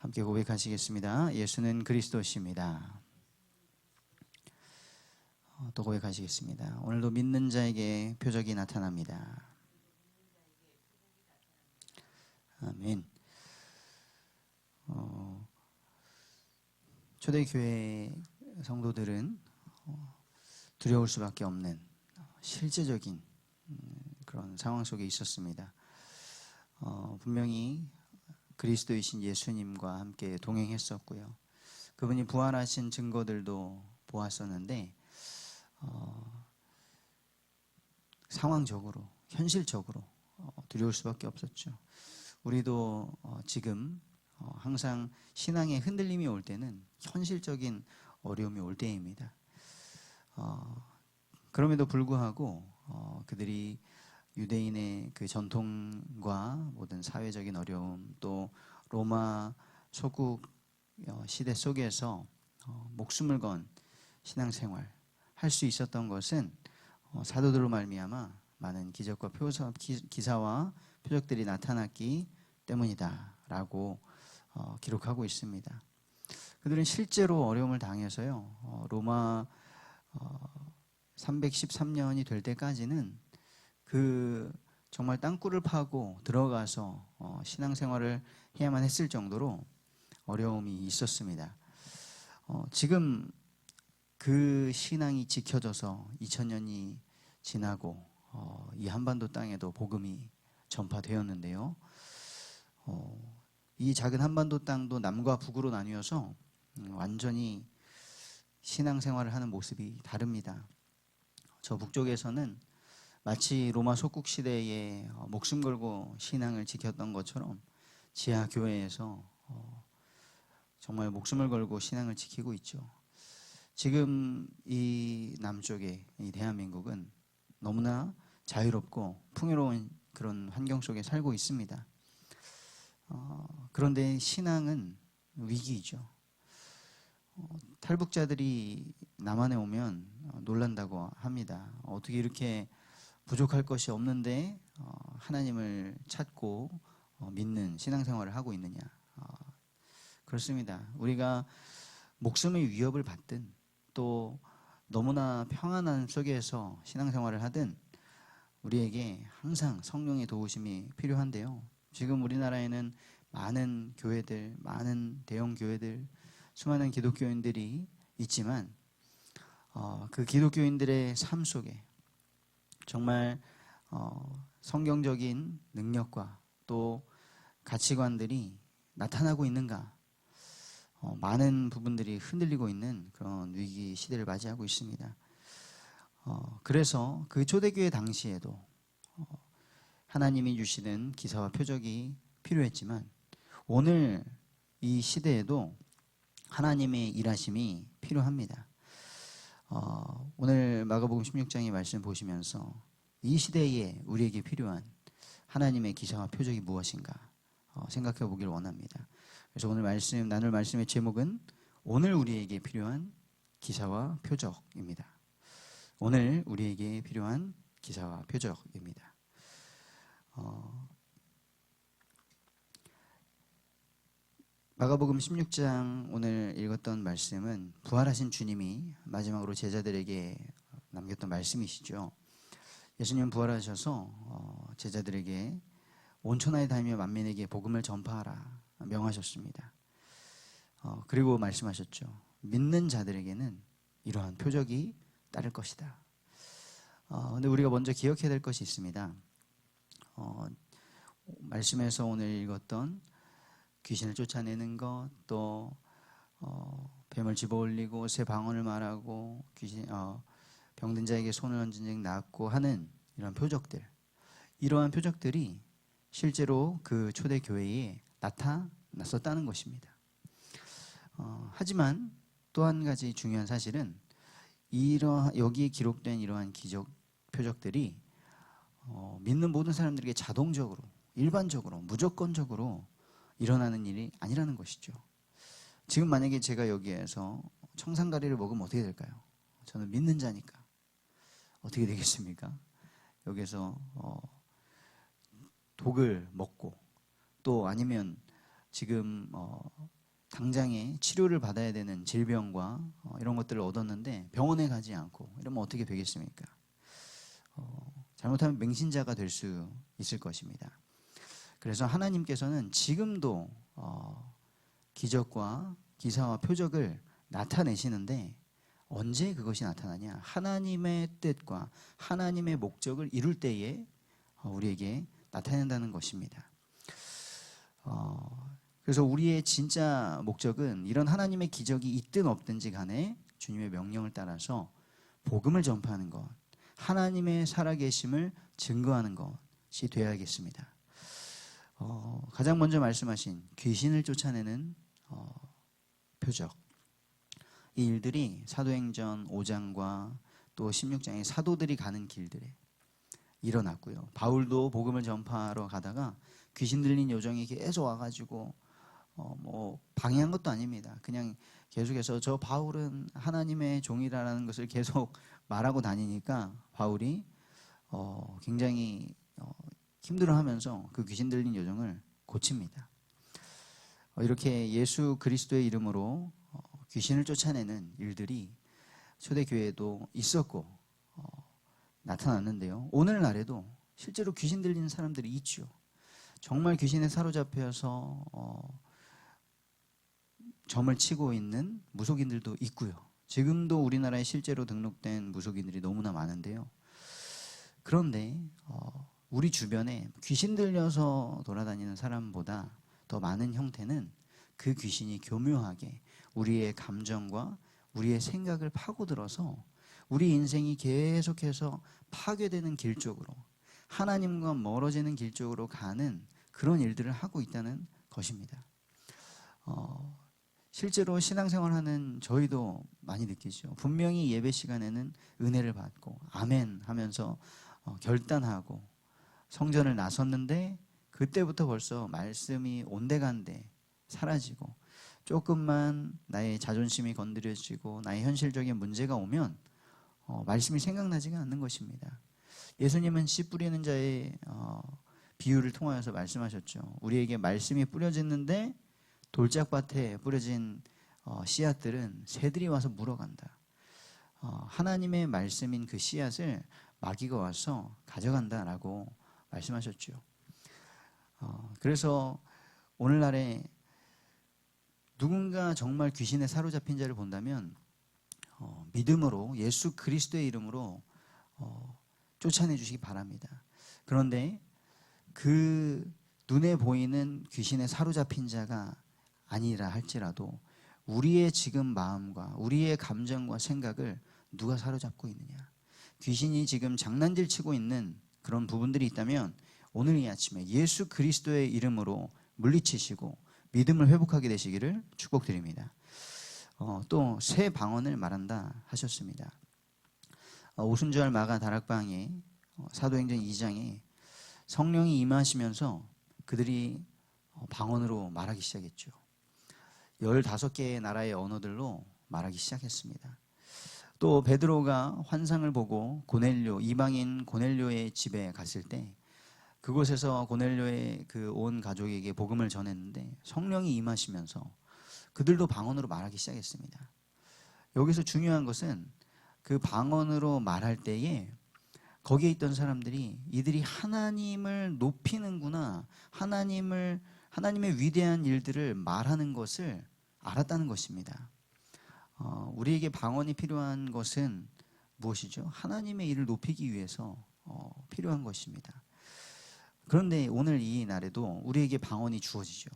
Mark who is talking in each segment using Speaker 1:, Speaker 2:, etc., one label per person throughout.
Speaker 1: 함께 고백하시겠습니다. 예수는 그리스도십니다. 또 고백하시겠습니다. 오늘도 믿는 자에게 표적이 나타납니다. 아멘. 초대교회 성도들은 두려울 수밖에 없는 실제적인 그런 상황 속에 있었습니다. 분명히 그리스도이신 예수님과 함께 동행했었고요. 그분이 부활하신 증거들도 보았었는데 상황적으로, 현실적으로 두려울 수밖에 없었죠. 우리도 지금 항상 신앙에 흔들림이 올 때는 현실적인 어려움이 올 때입니다. 그럼에도 불구하고 그들이 유대인의 그 전통과 모든 사회적인 어려움, 또 로마 소국 시대 속에서 목숨을 건 신앙생활 할 수 있었던 것은 사도들로 말미암아 많은 기적과 기사와 표적들이 나타났기 때문이다라고 기록하고 있습니다. 그들은 실제로 어려움을 당해서요, 로마 313년이 될 때까지는 정말 땅굴을 파고 들어가서 신앙생활을 해야만 했을 정도로 어려움이 있었습니다. 지금 그 신앙이 지켜져서 2000년이 지나고 이 한반도 땅에도 복음이 전파되었는데요. 이 작은 한반도 땅도 남과 북으로 나뉘어서 완전히 신앙생활을 하는 모습이 다릅니다. 저 북쪽에서는 마치 로마 속국 시대에 목숨 걸고 신앙을 지켰던 것처럼 지하 교회에서 정말 목숨을 걸고 신앙을 지키고 있죠. 지금 이 남쪽의 이 대한민국은 너무나 자유롭고 풍요로운 그런 환경 속에 살고 있습니다. 그런데 신앙은 위기이죠. 탈북자들이 남한에 오면 놀란다고 합니다. 어떻게 이렇게 부족할 것이 없는데 하나님을 찾고 믿는 신앙생활을 하고 있느냐. 그렇습니다. 우리가 목숨의 위협을 받든 또 너무나 평안한 속에서 신앙생활을 하든 우리에게 항상 성령의 도우심이 필요한데요. 지금 우리나라에는 많은 교회들, 많은 대형 교회들, 수많은 기독교인들이 있지만 그 기독교인들의 삶 속에 정말 성경적인 능력과 또 가치관들이 나타나고 있는가? 많은 부분들이 흔들리고 있는 그런 위기 시대를 맞이하고 있습니다. 그래서 그 초대교회 당시에도 하나님이 주시는 기사와 표적이 필요했지만 오늘 이 시대에도 하나님의 일하심이 필요합니다. 오늘 마가복음 16장의 말씀 보시면서 이 시대에 우리에게 필요한 하나님의 기사와 표적이 무엇인가 생각해 보길 원합니다. 그래서 오늘 나눌 말씀의 제목은 오늘 우리에게 필요한 기사와 표적입니다. 오늘 우리에게 필요한 기사와 표적입니다. 마가복음 16장 오늘 읽었던 말씀은 부활하신 주님이 마지막으로 제자들에게 남겼던 말씀이시죠. 예수님 부활하셔서 제자들에게 온천하에 다니며 만민에게 복음을 전파하라 명하셨습니다. 그리고 말씀하셨죠. 믿는 자들에게는 이러한 표적이 따를 것이다. 근데 우리가 먼저 기억해야 될 것이 있습니다. 말씀에서 오늘 읽었던 귀신을 쫓아내는 것, 또 뱀을 집어올리고 새 방언을 말하고 병든 자에게 손을 얹은 즉 낫고 하는 이런 표적들, 이러한 표적들이 실제로 그 초대 교회에 나타났었다는 것입니다. 하지만 또 한 가지 중요한 사실은 여기에 기록된 이러한 기적 표적들이 믿는 모든 사람들에게 자동적으로, 일반적으로, 무조건적으로 일어나는 일이 아니라는 것이죠. 지금 만약에 제가 여기에서 청산가리를 먹으면 어떻게 될까요? 저는 믿는 자니까 어떻게 되겠습니까? 여기서 독을 먹고 또 아니면 지금 당장에 치료를 받아야 되는 질병과 이런 것들을 얻었는데 병원에 가지 않고 이러면 어떻게 되겠습니까? 잘못하면 맹신자가 될 수 있을 것입니다. 그래서 하나님께서는 지금도 기적과 기사와 표적을 나타내시는데 언제 그것이 나타나냐? 하나님의 뜻과 하나님의 목적을 이룰 때에 우리에게 나타낸다는 것입니다. 그래서 우리의 진짜 목적은 이런 하나님의 기적이 있든 없든지 간에 주님의 명령을 따라서 복음을 전파하는 것, 하나님의 살아계심을 증거하는 것이 되어야겠습니다. 가장 먼저 말씀하신 귀신을 쫓아내는 표적, 이 일들이 사도행전 5장과 또 16장의 사도들이 가는 길들에 일어났고요. 바울도 복음을 전파하러 가다가 귀신 들린 요정이 계속 와가지고 방해한 것도 아닙니다. 그냥 계속해서 저 바울은 하나님의 종이라는 것을 계속 말하고 다니니까 바울이 굉장히 힘들어하면서 그 귀신 들린 요정을 고칩니다. 이렇게 예수 그리스도의 이름으로 귀신을 쫓아내는 일들이 초대교회에도 있었고 나타났는데요. 오늘날에도 실제로 귀신 들리는 사람들이 있죠. 정말 귀신에 사로잡혀서 점을 치고 있는 무속인들도 있고요. 지금도 우리나라에 실제로 등록된 무속인들이 너무나 많은데요. 그런데 우리 주변에 귀신 들려서 돌아다니는 사람보다 더 많은 형태는 그 귀신이 교묘하게 우리의 감정과 우리의 생각을 파고들어서 우리 인생이 계속해서 파괴되는 길 쪽으로, 하나님과 멀어지는 길 쪽으로 가는 그런 일들을 하고 있다는 것입니다. 실제로 신앙생활하는 저희도 많이 느끼죠. 분명히 예배 시간에는 은혜를 받고 아멘 하면서 결단하고 성전을 나섰는데 그때부터 벌써 말씀이 온데간데 사라지고 조금만 나의 자존심이 건드려지고 나의 현실적인 문제가 오면 말씀이 생각나지가 않는 것입니다. 예수님은 씨 뿌리는 자의 비유를 통하여서 말씀하셨죠. 우리에게 말씀이 뿌려졌는데 돌짝밭에 뿌려진 씨앗들은 새들이 와서 물어간다. 하나님의 말씀인 그 씨앗을 마귀가 와서 가져간다라고 말씀하셨죠. 그래서 오늘날에 누군가 정말 귀신에 사로잡힌 자를 본다면 믿음으로 예수 그리스도의 이름으로 쫓아내 주시기 바랍니다. 그런데 그 눈에 보이는 귀신에 사로잡힌 자가 아니라 할지라도 우리의 지금 마음과 우리의 감정과 생각을 누가 사로잡고 있느냐, 귀신이 지금 장난질 치고 있는 그런 부분들이 있다면 오늘 이 아침에 예수 그리스도의 이름으로 물리치시고 믿음을 회복하게 되시기를 축복드립니다. 또 새 방언을 말한다 하셨습니다. 오순절 마가 다락방에 사도행전 2장에 성령이 임하시면서 그들이 방언으로 말하기 시작했죠. 15개의 나라의 언어들로 말하기 시작했습니다. 또 베드로가 환상을 보고 고넬료, 이방인 고넬료의 집에 갔을 때 그곳에서 고넬료의 그 온 가족에게 복음을 전했는데 성령이 임하시면서 그들도 방언으로 말하기 시작했습니다. 여기서 중요한 것은 그 방언으로 말할 때에 거기에 있던 사람들이 이들이 하나님을 높이는구나, 하나님의 위대한 일들을 말하는 것을 알았다는 것입니다. 우리에게 방언이 필요한 것은 무엇이죠? 하나님의 일을 높이기 위해서 필요한 것입니다. 그런데 오늘 이 날에도 우리에게 방언이 주어지죠.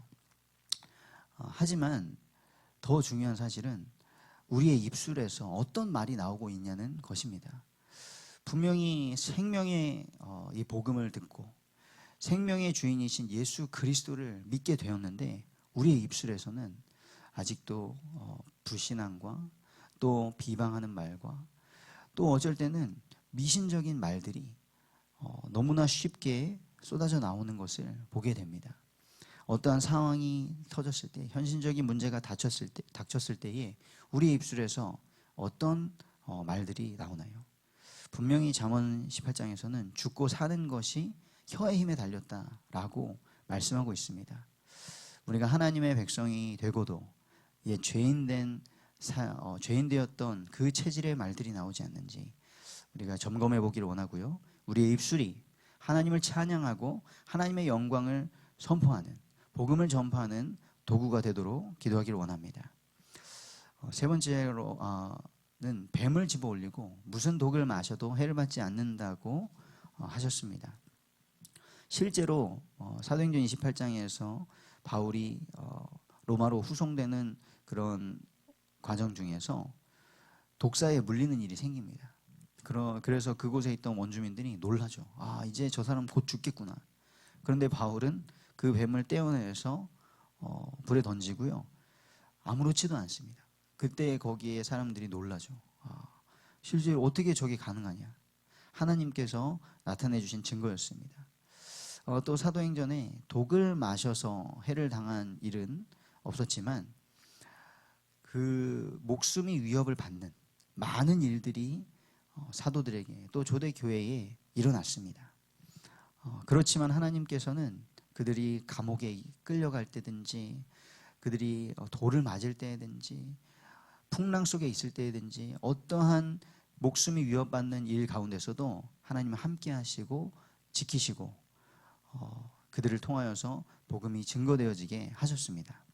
Speaker 1: 하지만 더 중요한 사실은 우리의 입술에서 어떤 말이 나오고 있냐는 것입니다. 분명히 생명의 이 복음을 듣고 생명의 주인이신 예수 그리스도를 믿게 되었는데 우리의 입술에서는 아직도 불신앙과 또 비방하는 말과 또 어쩔 때는 미신적인 말들이 너무나 쉽게 쏟아져 나오는 것을 보게 됩니다. 어떠한 상황이 터졌을 때, 현실적인 문제가 닥쳤을 때에 우리의 입술에서 어떤 말들이 나오나요? 분명히 잠언 18장에서는 죽고 사는 것이 혀의 힘에 달렸다라고 말씀하고 있습니다. 우리가 하나님의 백성이 되고도 옛 죄인 되었던 그 체질의 말들이 나오지 않는지 우리가 점검해 보기를 원하고요. 우리의 입술이 하나님을 찬양하고 하나님의 영광을 선포하는, 복음을 전파하는 도구가 되도록 기도하기를 원합니다. 세 번째로는 뱀을 집어 올리고 무슨 독을 마셔도 해를 받지 않는다고 하셨습니다. 실제로 사도행전 28장에서 바울이 로마로 후송되는 그런 과정 중에서 독사에 물리는 일이 생깁니다. 그래서 그곳에 있던 원주민들이 놀라죠. 이제 저 사람 곧 죽겠구나. 그런데 바울은 그 뱀을 떼어내서 불에 던지고요. 아무렇지도 않습니다. 그때 거기에 사람들이 놀라죠. 실제 어떻게 저게 가능하냐. 하나님께서 나타내 주신 증거였습니다. 또 사도행전에 독을 마셔서 해를 당한 일은 없었지만 그 목숨이 위협을 받는 많은 일들이 사도들에게 또 초대교회에 일어났습니다. 그렇지만 하나님께서는 그들이 감옥에 끌려갈 때든지 그들이 돌을 맞을 때든지 풍랑 속에 있을 때든지 어떠한 목숨이 위협받는 일 가운데서도 하나님은 함께 하시고 지키시고 그들을 통하여서 복음이 증거되어지게 하셨습니다.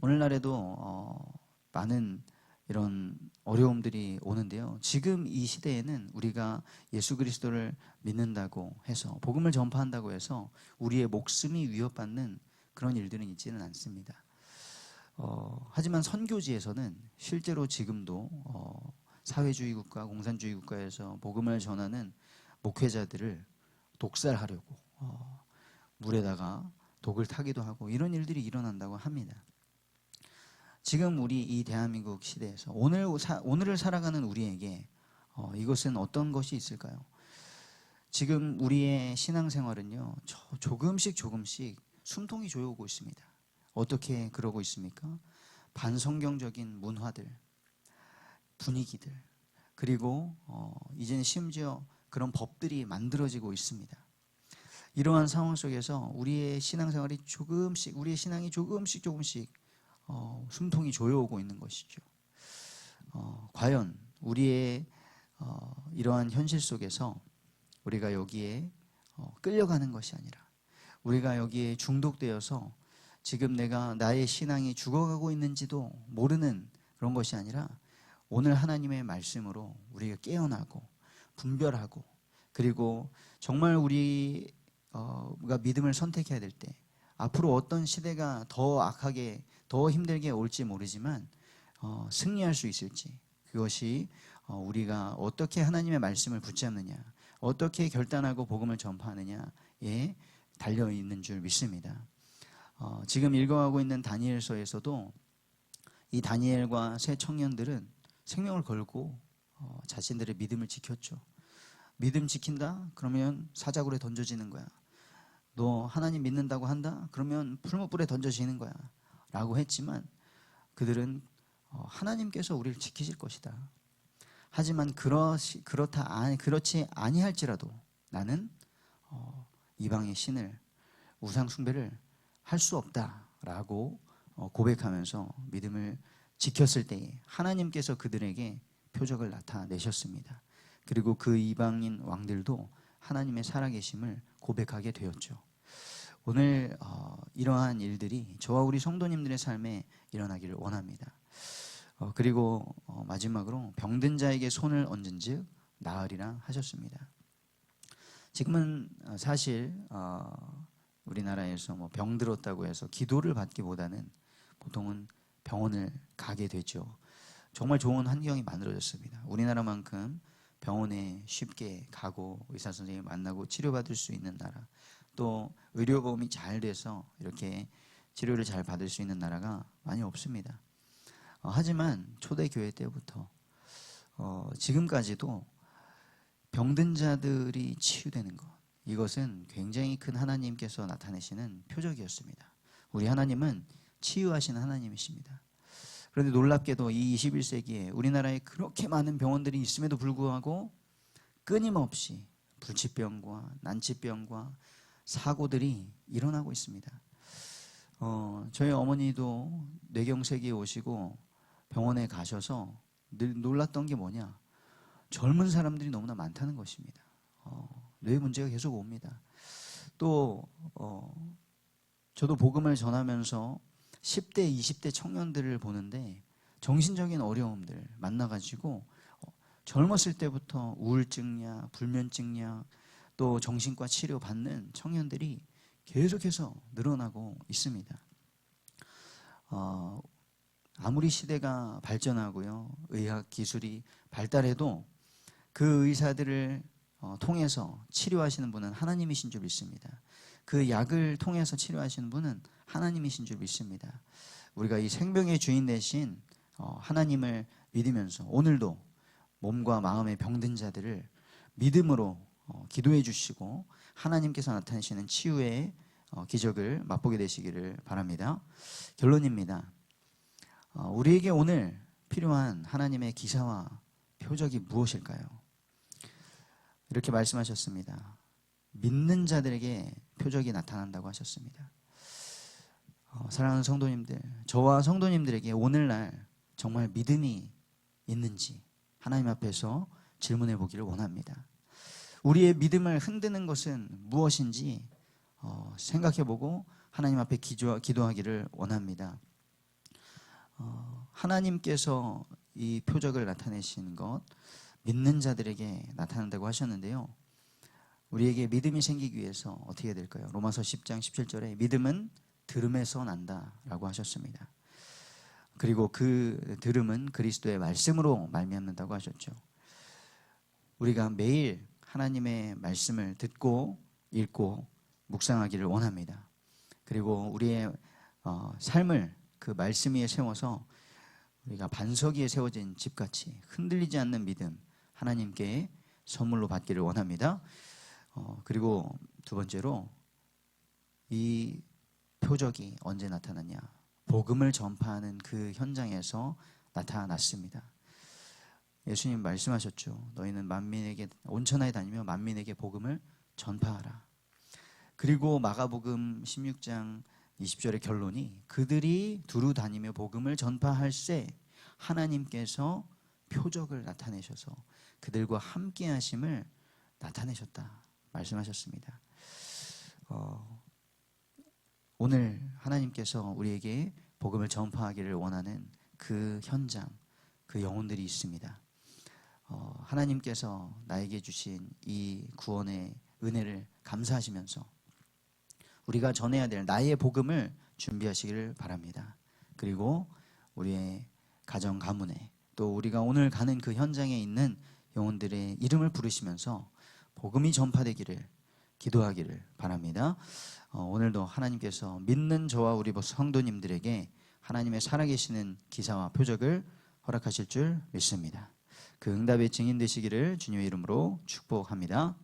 Speaker 1: 오늘날에도 많은 이런 어려움들이 오는데요. 지금 이 시대에는 우리가 예수 그리스도를 믿는다고 해서 복음을 전파한다고 해서 우리의 목숨이 위협받는 그런 일들은 있지는 않습니다. 하지만 선교지에서는 실제로 지금도 사회주의 국가, 공산주의 국가에서 복음을 전하는 목회자들을 독살하려고 물에다가 독을 타기도 하고 이런 일들이 일어난다고 합니다. 지금 우리 이 대한민국 시대에서 오늘을 살아가는 우리에게 이것은 어떤 것이 있을까요? 지금 우리의 신앙생활은요, 조금씩 숨통이 조여오고 있습니다. 어떻게 그러고 있습니까? 반성경적인 문화들, 분위기들, 그리고 이제는 심지어 그런 법들이 만들어지고 있습니다. 이러한 상황 속에서 우리의 신앙생활이 우리의 신앙이 조금씩 숨통이 조여오고 있는 것이죠. 과연 우리의 이러한 현실 속에서 우리가 여기에 끌려가는 것이 아니라 우리가 여기에 중독되어서 지금 나의 신앙이 죽어가고 있는지도 모르는 그런 것이 아니라 오늘 하나님의 말씀으로 우리가 깨어나고 분별하고 그리고 정말 우리가 믿음을 선택해야 될 때 앞으로 어떤 시대가 더 악하게 더 힘들게 올지 모르지만 승리할 수 있을지 그것이 우리가 어떻게 하나님의 말씀을 붙잡느냐 어떻게 결단하고 복음을 전파하느냐에 달려있는 줄 믿습니다. 지금 읽어가고 있는 다니엘서에서도 이 다니엘과 세 청년들은 생명을 걸고 자신들의 믿음을 지켰죠. 믿음 지킨다? 그러면 사자굴에 던져지는 거야. 너 하나님 믿는다고 한다? 그러면 풀무불에 던져지는 거야. 라고 했지만 그들은 하나님께서 우리를 지키실 것이다. 하지만 그렇지 아니할지라도 나는 이방의 신을 우상 숭배를 할 수 없다라고 고백하면서 믿음을 지켰을 때에 하나님께서 그들에게 표적을 나타내셨습니다. 그리고 그 이방인 왕들도 하나님의 살아계심을 고백하게 되었죠. 오늘 이러한 일들이 저와 우리 성도님들의 삶에 일어나기를 원합니다. 그리고 마지막으로 병든 자에게 손을 얹은즉 나으리라 하셨습니다. 지금은 사실 우리나라에서 병들었다고 해서 기도를 받기보다는 보통은 병원을 가게 되죠. 정말 좋은 환경이 만들어졌습니다. 우리나라만큼 병원에 쉽게 가고 의사 선생님을 만나고 치료받을 수 있는 나라, 또 의료보험이 잘 돼서 이렇게 치료를 잘 받을 수 있는 나라가 많이 없습니다. 하지만 초대교회 때부터 지금까지도 병든 자들이 치유되는 것, 이것은 굉장히 큰 하나님께서 나타내시는 표적이었습니다. 우리 하나님은 치유하시는 하나님이십니다. 그런데 놀랍게도 이 21세기에 우리나라에 그렇게 많은 병원들이 있음에도 불구하고 끊임없이 불치병과 난치병과 사고들이 일어나고 있습니다. 저희 어머니도 뇌경색이 오시고 병원에 가셔서 늘 놀랐던 게 뭐냐? 젊은 사람들이 너무나 많다는 것입니다. 뇌 문제가 계속 옵니다. 또 저도 복음을 전하면서 10대, 20대 청년들을 보는데 정신적인 어려움들 만나가지고 젊었을 때부터 우울증약, 불면증약, 또 정신과 치료 받는 청년들이 계속해서 늘어나고 있습니다. 아무리 시대가 발전하고요, 의학 기술이 발달해도 그 의사들을 통해서 치료하시는 분은 하나님이신 줄 믿습니다. 그 약을 통해서 치료하시는 분은 하나님이신 줄 믿습니다. 우리가 이 생명의 주인 되신 하나님을 믿으면서 오늘도 몸과 마음의 병든 자들을 믿음으로 기도해 주시고 하나님께서 나타내시는 치유의 기적을 맛보게 되시기를 바랍니다. 결론입니다. 우리에게 오늘 필요한 하나님의 기사와 표적이 무엇일까요? 이렇게 말씀하셨습니다. 믿는 자들에게 표적이 나타난다고 하셨습니다. 사랑하는 성도님들, 저와 성도님들에게 오늘날 정말 믿음이 있는지 하나님 앞에서 질문해 보기를 원합니다. 우리의 믿음을 흔드는 것은 무엇인지 생각해 보고 하나님 앞에 기도하기를 원합니다. 하나님께서 이 표적을 나타내신 것, 믿는 자들에게 나타난다고 하셨는데요. 우리에게 믿음이 생기기 위해서 어떻게 해야 될까요? 로마서 10장 17절에 믿음은 들음에서 난다라고 하셨습니다. 그리고 그 들음은 그리스도의 말씀으로 말미암는다고 하셨죠. 우리가 매일 하나님의 말씀을 듣고 읽고 묵상하기를 원합니다. 그리고 우리의 삶을 그 말씀 위에 세워서 우리가 반석 위에 세워진 집같이 흔들리지 않는 믿음 하나님께 선물로 받기를 원합니다. 그리고 두 번째로 이 표적이 언제 나타났냐? 복음을 전파하는 그 현장에서 나타났습니다. 예수님 말씀하셨죠. 너희는 만민에게 온천하에 다니며 만민에게 복음을 전파하라. 그리고 마가복음 16장 20절의 결론이 그들이 두루 다니며 복음을 전파할새 하나님께서 표적을 나타내셔서 그들과 함께 하심을 나타내셨다 말씀하셨습니다. 오늘 하나님께서 우리에게 복음을 전파하기를 원하는 그 현장, 그 영혼들이 있습니다. 하나님께서 나에게 주신 이 구원의 은혜를 감사하시면서 우리가 전해야 될 나의 복음을 준비하시기를 바랍니다. 그리고 우리의 가정 가문에 또 우리가 오늘 가는 그 현장에 있는 영혼들의 이름을 부르시면서 복음이 전파되기를 기도하기를 바랍니다. 오늘도 하나님께서 믿는 저와 우리 성도님들에게 하나님의 살아계시는 기사와 표적을 허락하실 줄 믿습니다. 그 응답의 증인 되시기를 주님의 이름으로 축복합니다.